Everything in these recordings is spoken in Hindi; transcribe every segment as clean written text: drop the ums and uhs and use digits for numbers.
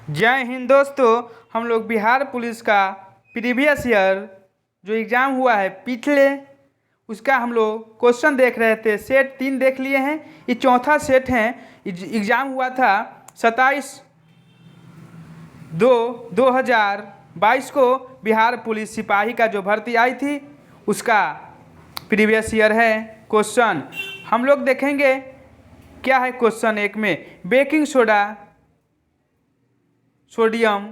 जय हिंद दोस्तों। हम लोग बिहार पुलिस का प्रीवियस ईयर जो एग्ज़ाम हुआ है पिछले, उसका हम लोग क्वेश्चन देख रहे थे। सेट 3 देख लिए हैं, ये चौथा सेट है। एग्ज़ाम हुआ था 27/2/2022 को। बिहार पुलिस सिपाही का जो भर्ती आई थी उसका प्रीवियस ईयर है क्वेश्चन। हम लोग देखेंगे क्या है क्वेश्चन 1 में। बेकिंग सोडा सोडियम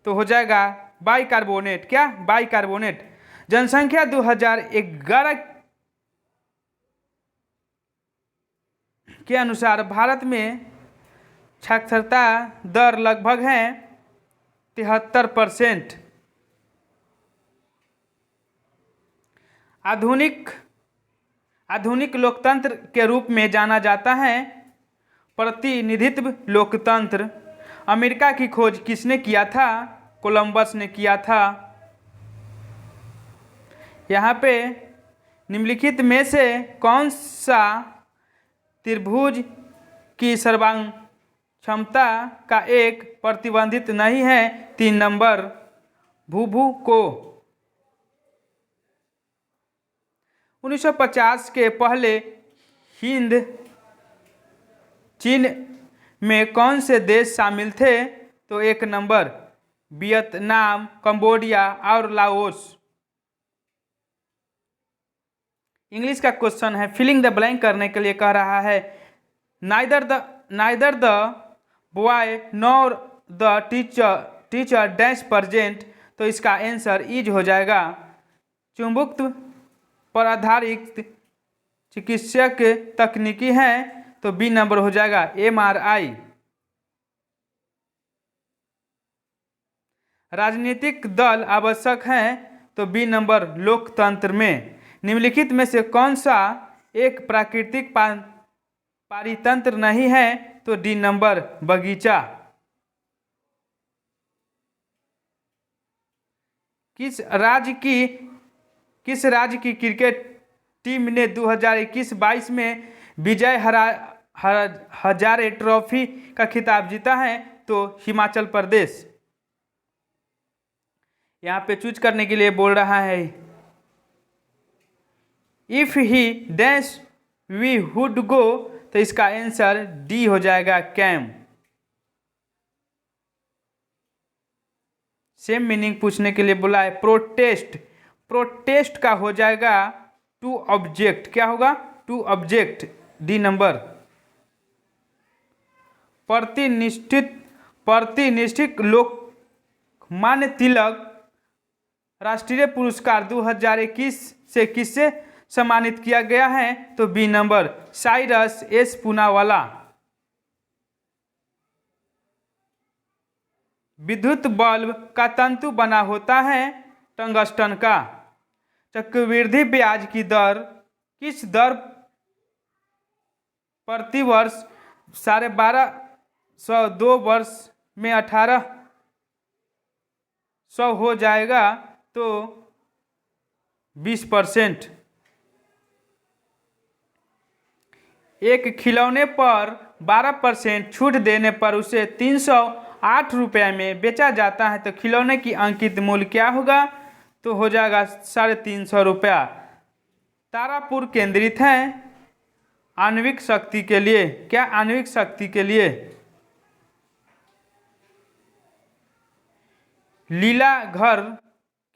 तो हो जाएगा बाइकार्बोनेट। क्या बाइकार्बोनेट। जनसंख्या 2011 के अनुसार भारत में साक्षरता दर लगभग है 73%। आधुनिक लोकतंत्र के रूप में जाना जाता है प्रतिनिधित्व लोकतंत्र। अमेरिका की खोज किसने किया था? कोलंबस ने किया था। यहाँ पे निम्नलिखित में से कौन सा त्रिभुज की सर्वांग क्षमता का एक प्रतिबंधित नहीं है? 3 नंबर भूभु को। 1950 के पहले हिंद चीन में कौन से देश शामिल थे? तो 1 नंबर वियतनाम, कंबोडिया और लाओस। इंग्लिश का क्वेश्चन है, फिलिंग द ब्लैंक करने के लिए कह रहा है। Neither the boy nor the teacher dash present. तो इसका आंसर इज हो जाएगा। चुंबकत्व पर आधारित चिकित्सक तकनीकी है तो बी नंबर हो जाएगा MRI। राजनीतिक दल आवश्यक है तो बी नंबर लोकतंत्र में। निम्नलिखित में से कौन सा एक प्राकृतिक पारितंत्र नहीं है? तो डी नंबर बगीचा। किस राज्य की क्रिकेट टीम ने 2021-22 में विजय हजारे ट्रॉफी का खिताब जीता है? तो हिमाचल प्रदेश। यहाँ पे चूज करने के लिए बोल रहा है, if he dash we would go. तो इसका आंसर डी हो जाएगा कैम। सेम मीनिंग पूछने के लिए बोला है प्रोटेस्ट का हो जाएगा टू ऑब्जेक्ट। क्या होगा? To object, D number. प्रतिष्ठित लोकमान्य तिलक राष्ट्रीय पुरस्कार 2021 से किससे सम्मानित किया गया है? तो B number Cyrus S Poonawalla. विद्युत बल्ब का तंतु बना होता है टंगस्टन का। चक्रवृद्धि ब्याज की दर किस दर प्रति वर्ष 1250 2 वर्ष में 1800 हो जाएगा? तो 20%। एक खिलौने पर 12% छूट देने पर उसे 308 रुपये में बेचा जाता है तो खिलौने की अंकित मूल्य क्या होगा? तो हो जाएगा 350 रुपया। तारापुर केंद्रित है आणविक शक्ति के लिए। क्या? आणविक शक्ति के लिए। लीलाघर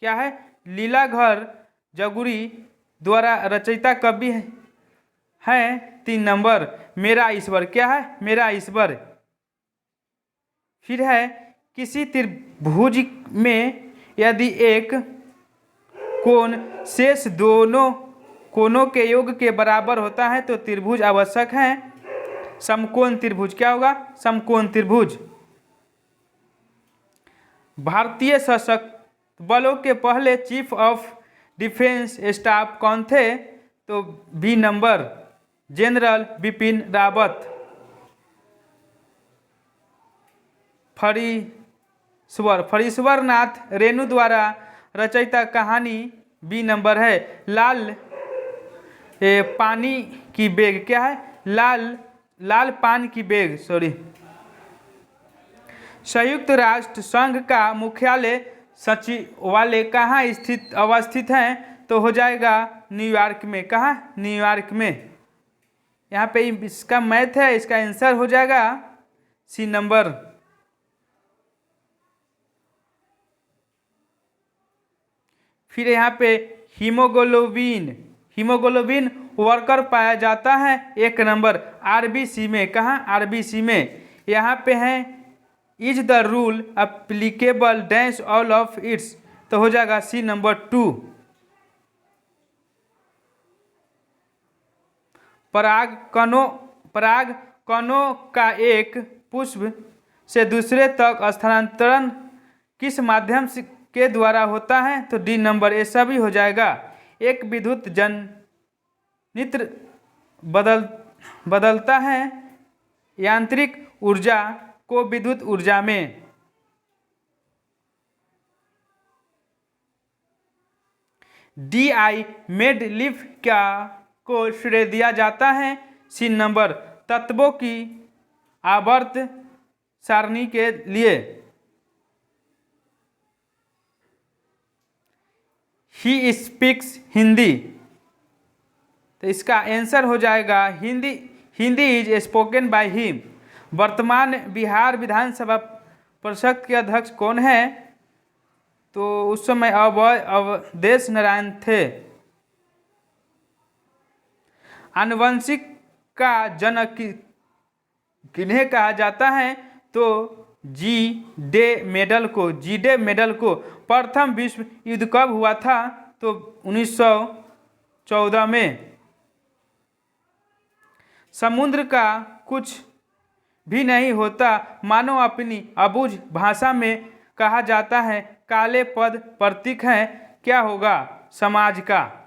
क्या है? लीलाघर जगुरी द्वारा रचयिता कवि है 3 नंबर मेरा ईश्वर। क्या है? मेरा ईश्वर। फिर है, किसी त्रिभुज में यदि एक कोण शेष दोनों कोणों के योग के बराबर होता है तो त्रिभुज आवश्यक है। समकोण त्रिभुज। क्या होगा? समकोण त्रिभुज। भारतीय सशस्त्र बलों के पहले चीफ ऑफ डिफेंस स्टाफ कौन थे? तो B number general Bipin Rawat. Phanishwar Nath Renu द्वारा रचयिता कहानी बी नंबर है लाल पानी की बेग। क्या है? लाल पान की बेग। सॉरी, संयुक्त राष्ट्र संघ का मुख्यालय सचिवालय कहाँ अवस्थित है? तो हो जाएगा न्यूयॉर्क में। कहाँ? न्यूयॉर्क में। यहाँ पे इसका मैथ है, इसका आंसर हो जाएगा सी नंबर। फिर यहाँ पे हीमोग्लोबिन वर्कर पाया जाता है 1 नंबर आरबीसी में। कहाँ? आरबीसी में। यहाँ पे है is the rule applicable dash all of its, तो हो जाएगा सी नंबर 2। परागकणों का एक पुष्प से दूसरे तक स्थानांतरण किस माध्यम से के द्वारा होता है? तो डी नंबर, ये सभी हो जाएगा। एक विद्युत जनित्र बदलता है यांत्रिक ऊर्जा को विद्युत ऊर्जा में। DI मेड लिफ को श्रेय दिया जाता है सी नंबर तत्वों की आवर्त सारणी के लिए। ही स्पीक्स हिंदी, तो इसका आंसर हो जाएगा Hindi is spoken by him. वर्तमान बिहार विधानसभा परिषद के अध्यक्ष कौन है? तो उस समय अवधेश नारायण थे। आनुवंशिक का जनक किन्हें कहा जाता है? तो जी डे मेडल को। प्रथम विश्व युद्ध कब हुआ था? तो 1914 में। समुद्र का कुछ भी नहीं होता मानो अपनी अबूझ भाषा में कहा जाता है, काले पद प्रतीक है, क्या होगा? समाज का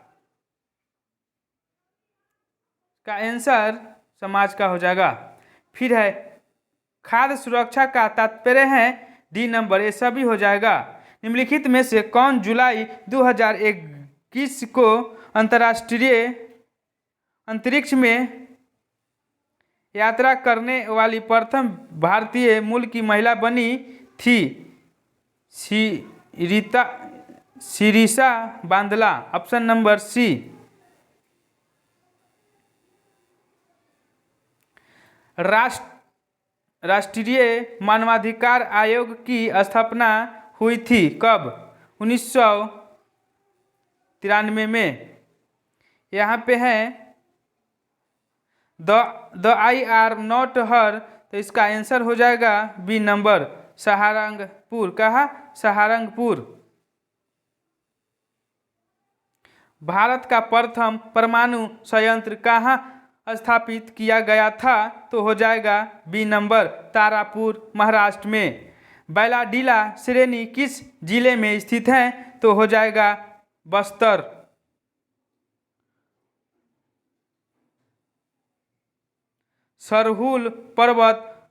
आंसर समाज का हो जाएगा। फिर है खाद्य सुरक्षा का तात्पर्य है डी नंबर, ये सभी हो जाएगा। निम्नलिखित में से कौन जुलाई 2021 को अंतर्राष्ट्रीय अंतरिक्ष में यात्रा करने वाली प्रथम भारतीय मूल की महिला बनी थी? Sirisha Bandla, option number C. राष्ट्रीय मानवाधिकार आयोग की स्थापना हुई थी कब? 1993 में। यहाँ पे है the I R not her, तो इसका आंसर हो जाएगा बी नंबर सहारनपुर। कहा? सहारनपुर। भारत का प्रथम परमाणु संयंत्र कहाँ स्थापित किया गया था? तो हो जाएगा बी नंबर तारापुर, महाराष्ट्र में। बैलाडीला श्रेणी किस जिले में स्थित है? तो हो जाएगा बस्तर। सरहुल पर्वत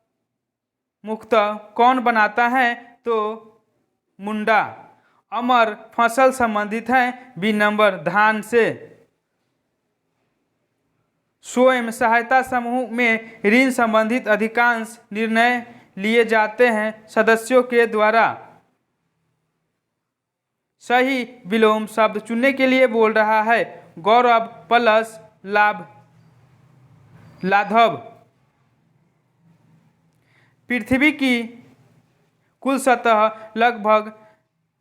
मुक्त कौन बनाता है? तो मुंडा। अमर फसल संबंधित है बी नंबर धान से। स्वयं सहायता समूह में ऋण संबंधित अधिकांश निर्णय लिए जाते हैं सदस्यों के द्वारा। सही विलोम शब्द चुनने के लिए बोल रहा है गौरव प्लस लाघव। पृथ्वी की कुल सतह लगभग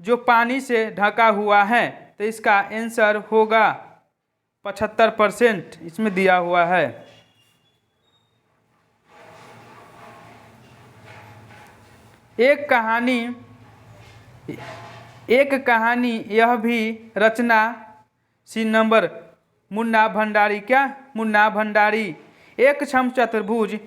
जो पानी से ढका हुआ है, तो इसका आंसर होगा 75%, इसमें दिया हुआ है। एक कहानी यह भी रचना सी नंबर मुन्ना भंडारी। क्या? मुन्ना भंडारी। एक समचतुर्भुज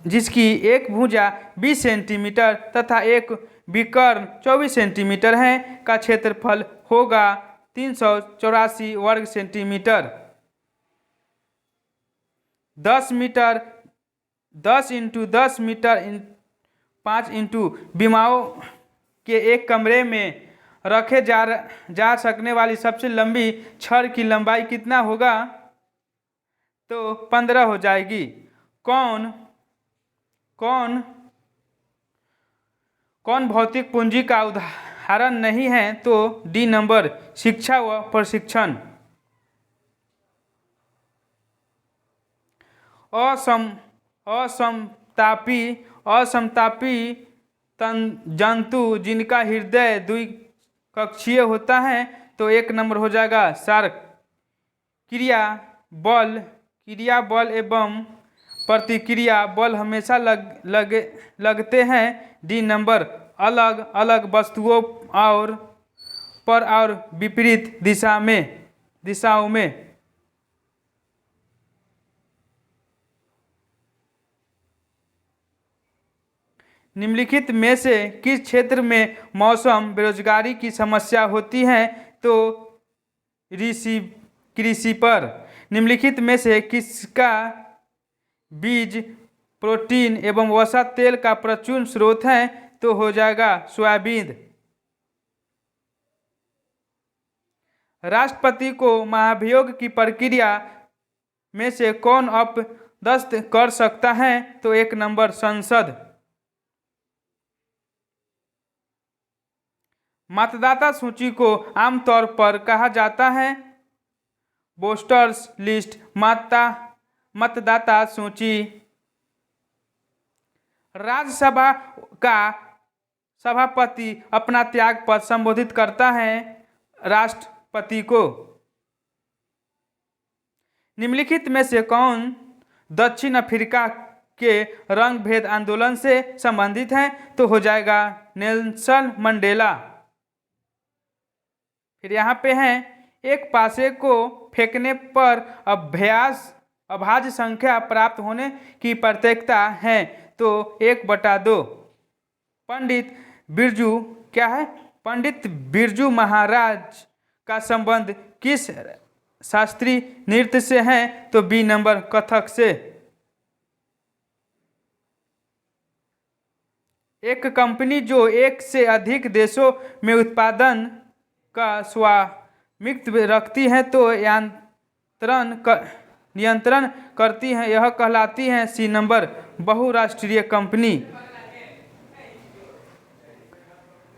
जिसकी एक भुजा 20 सेंटीमीटर तथा एक विकर्ण 24 सेंटीमीटर है का क्षेत्रफल होगा 384 वर्ग centimetre. 10 metre 10 into 10 metre 5 into विमाओं के एक कमरे में रखे जा सकने वाली सबसे लंबी छड़ की लंबाई कितना होगा? तो 15 हो जाएगी। कौन भौतिक पूंजी का उदाहरण नहीं है? तो डी नंबर शिक्षा व प्रशिक्षण। असम असमतापी असमतापी जंतु जिनका हृदय द्विकक्षीय होता है, तो एक नंबर हो जाएगा शार्क। क्रिया बल एवं प्रतिक्रिया बल हमेशा लगते हैं। डी नंबर अलग अलग वस्तुओं और विपरीत दिशाओं में। निम्नलिखित में से किस क्षेत्र में मौसम बेरोजगारी की समस्या होती है? तो कृषि पर। निम्नलिखित में से किसका बीज प्रोटीन एवं वसा तेल का प्रचुर स्रोत है? तो हो जाएगा सोयाबीन। राष्ट्रपति को महाभियोग की प्रक्रिया में से कौन अपदस्थ कर सकता है? तो एक नंबर संसद। मतदाता सूची को आमतौर पर कहा जाता है वोटर्स लिस्ट, मतदाता सूची। राज्यसभा का सभापति अपना त्यागपत्र संबोधित करता है राष्ट्रपति को। निम्नलिखित में से कौन दक्षिण अफ्रीका के रंग भेद आंदोलन से संबंधित है? तो हो जाएगा नेल्सन मंडेला। फिर यहाँ पे हैं एक पासे को फेंकने पर अभाज्य संख्या प्राप्त होने की प्रत्येकता है? तो 1/2। पंडित बिरजू महाराज का संबंध किस शास्त्रीय नृत्य से है? तो बी नंबर कथक से। एक कंपनी जो एक से अधिक देशों में उत्पादन का स्वामित्व रखती है, तो नियंत्रण करती है, यह कहलाती है सी नंबर बहुराष्ट्रीय कंपनी।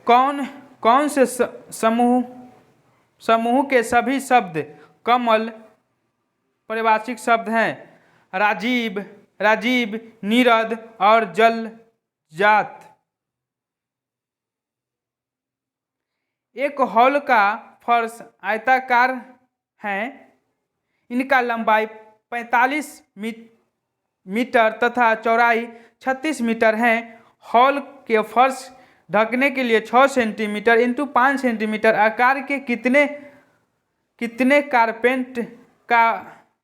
कौन से समूह के सभी शब्द कमल परिभाषिक शब्द हैं? राजीव, नीरद और जलजात। एक हॉल का फर्श आयताकार है, इनका लंबाई 45 मीटर तथा चौड़ाई 36 मीटर है। हॉल के फर्श ढकने के लिए 6 सेंटीमीटर इंटू 5 सेंटीमीटर आकार के कितने कारपेंट का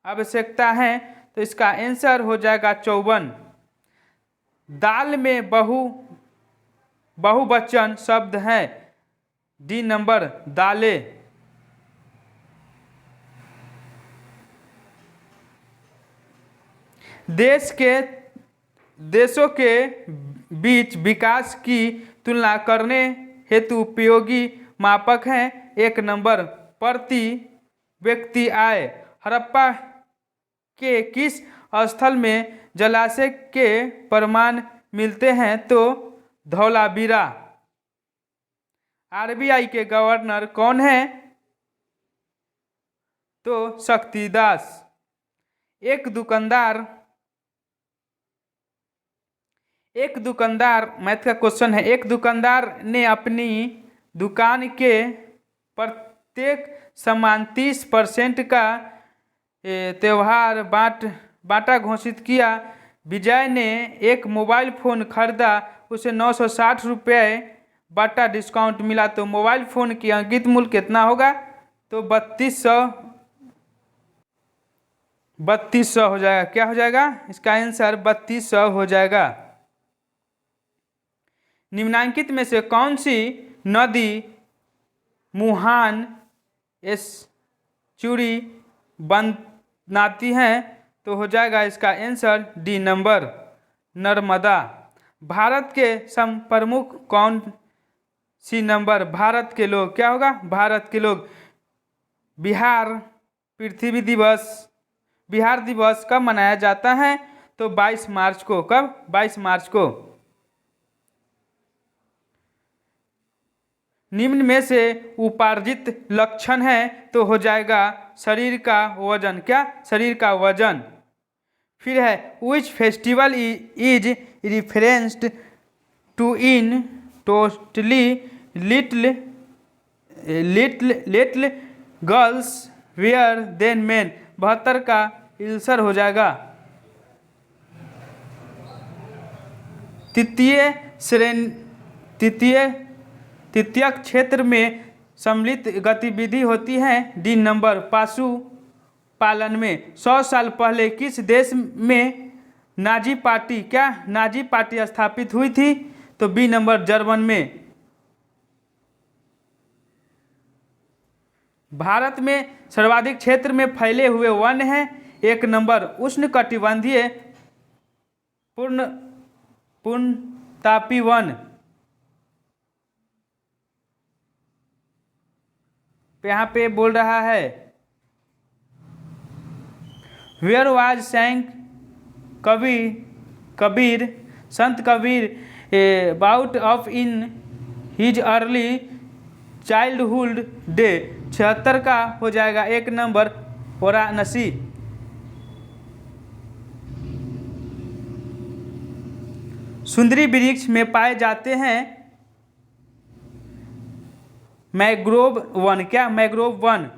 आवश्यकता है? तो इसका आंसर हो जाएगा 54। दाल में बहुवचन शब्द है? डी नंबर दाले। देशों के बीच विकास की तुलना करने हेतु उपयोगी मापक हैं? एक नंबर प्रति व्यक्ति आय। हड़प्पा के किस स्थल में जलाशय के प्रमाण मिलते हैं? तो धौलावीरा। आरबीआई के गवर्नर कौन है? तो शक्तिदास। एक दुकानदार मैथ का क्वेश्चन है। एक दुकानदार ने अपनी दुकान के प्रत्येक सामान 30% का त्योहार बाटा घोषित किया। विजय ने एक मोबाइल फ़ोन खरीदा, उसे 960 रुपये बाटा डिस्काउंट मिला, तो मोबाइल फ़ोन की अंकित मूल्य कितना होगा? तो 3200 हो जाएगा। क्या हो जाएगा? इसका आंसर 3200 हो जाएगा। निम्नांकित में से कौन सी नदी मुहान एस्चुरी बनाती है? तो हो जाएगा इसका answer D number Narmada. Bharat के प्रमुख कौन सी नंबर? भारत के लोग। क्या होगा? भारत के लोग। बिहार दिवस कब मनाया जाता है? तो 22 मार्च को। कब? 22 मार्च को। निम्न में से उपार्जित लक्षण है तो हो जाएगा शरीर का वजन। क्या? शरीर का वजन। फिर है which festival is referenced to in totally little little girls where then man. 72 का आंसर हो जाएगा तृतीय क्षेत्र में सम्मिलित गतिविधि होती है। डी नंबर पशु पालन में। 100 साल पहले किस देश में नाजी पार्टी स्थापित हुई थी? तो बी नंबर जर्मन में। भारत में सर्वाधिक क्षेत्र में फैले हुए वन हैं। 1 नंबर उष्णकटिबंधीय पूर्णतापी वन। यहाँ पे बोल रहा है where was sent Kabir Sant Kabir bout of in his early childhood day. 76 का हो जाएगा 1 नंबर वाराणसी। सुंदरी वृक्ष में पाए जाते हैं मैंग्रोव वन। क्या? Mangrove one.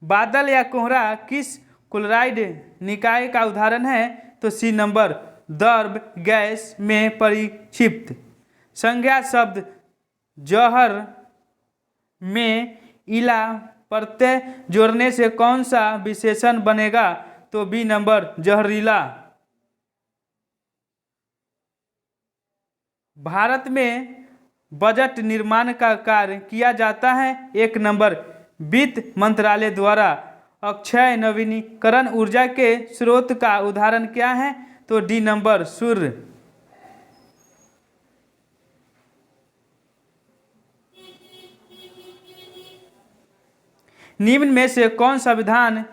बादल या कोहरा किस क्लोराइड निकाय का उदाहरण है? तो सी नंबर दर्भ गैस में परिक्षिप्त। संज्ञा शब्द जहर में इला प्रत्यय जोड़ने से कौन सा विशेषण बनेगा? तो बी नंबर जहरीला। भारत में बजट निर्माण का कार्य किया जाता है। 1 नंबर वित्त मंत्रालय द्वारा। अक्षय नवीनीकरण ऊर्जा के स्रोत का उदाहरण क्या है? तो डी नंबर सूर्य। निम्न में से कौन संविधान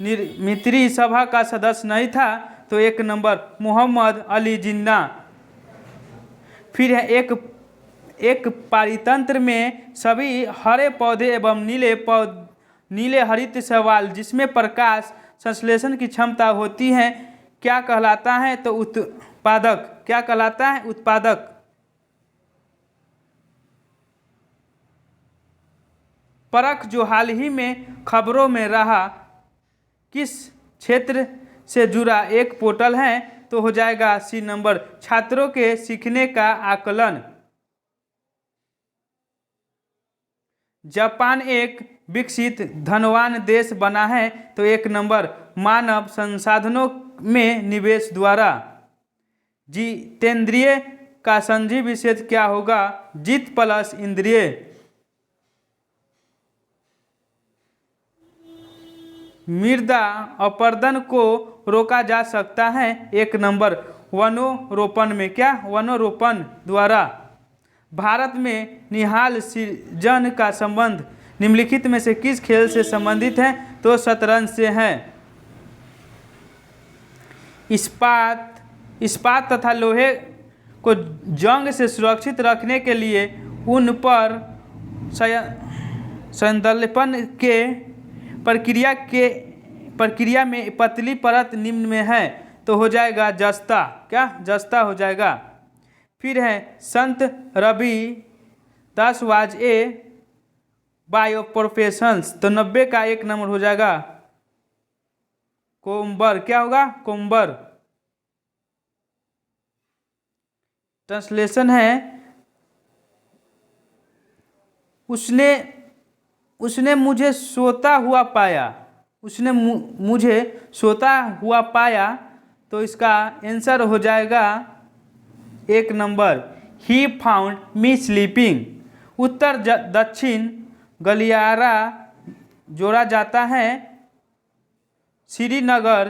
निर्मित्री सभा का सदस्य नहीं था? तो 1 नंबर मोहम्मद अली जिन्ना। फिर है एक पारितंत्र में सभी हरे पौधे एवं नीले हरित शैवाल जिसमें प्रकाश संश्लेषण की क्षमता होती है क्या कहलाता है? तो उत्पादक। क्या कहलाता है? उत्पादक। परख जो हाल ही में खबरों में रहा किस क्षेत्र से जुड़ा एक पोर्टल है? तो हो जाएगा सी नंबर छात्रों के सीखने का आकलन। जापान एक विकसित धनवान देश बना है। तो 1 नंबर मानव संसाधनों में निवेश द्वारा। जितेंद्रिय का संधि विशेष क्या होगा? जित प्लस इंद्रिय। मृदा अपरदन को रोका जा सकता है। 1 नंबर वनोरोपण में। क्या? वनोरोपण द्वारा। भारत में निहाल सृजन का संबंध निम्नलिखित में से किस खेल से संबंधित है? तो शतरंज से है। इस्पात तथा लोहे को जंग से सुरक्षित रखने के लिए उन पर संदर्पण के प्रक्रिया में पतली परत निम्न में है। तो हो जाएगा जस्ता। क्या? जस्ता हो जाएगा। फिर है संत Ravidas was a bio professions. तो 90 का 1 नंबर हो जाएगा कोम्बर। क्या होगा? कोम्बर। ट्रांसलेशन है उसने मुझे सोता हुआ पाया। उसने मुझे सोता हुआ पाया। तो इसका आंसर हो जाएगा 1 नंबर ही फाउंड मी स्लीपिंग। उत्तर दक्षिण गलियारा जोड़ा जाता है श्रीनगर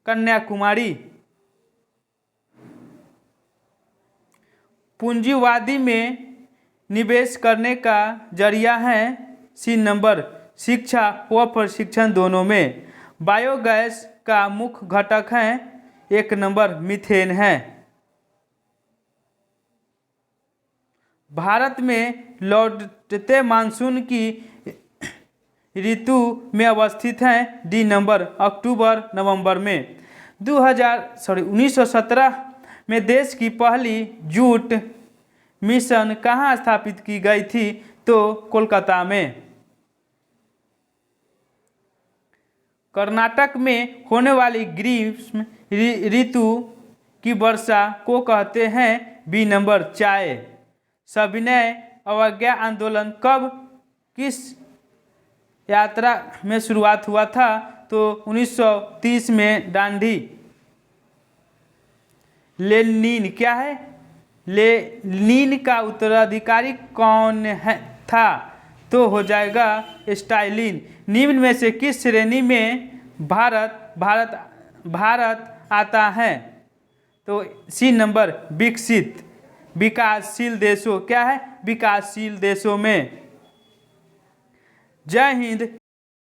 कन्याकुमारी। पूंजीवादी में निवेश करने का जरिया है सी नंबर शिक्षा व प्रशिक्षण दोनों में। बायोगैस का मुख्य घटक है 1 नंबर मीथेन है। भारत में लौटते मानसून की ऋतु में अवस्थित हैं? डी नंबर, अक्टूबर नवंबर में। 1917 में देश की पहली जूट मिशन कहाँ स्थापित की गई थी? तो कोलकाता में। कर्नाटक में होने वाली ग्रीष्म ऋतु की वर्षा को कहते हैं? बी नंबर, चाय। सविनय अवज्ञा आंदोलन कब किस यात्रा में शुरुआत हुआ था? तो 1930 में दांडी। लेनिन क्या है? लेनिन का उत्तराधिकारी कौन है था? तो हो जाएगा स्टालिन। निम्न में से किस श्रेणी में भारत आता है? तो सी नंबर, विकसित, विकासशील देशों। क्या है? विकासशील देशों में। जय हिंद।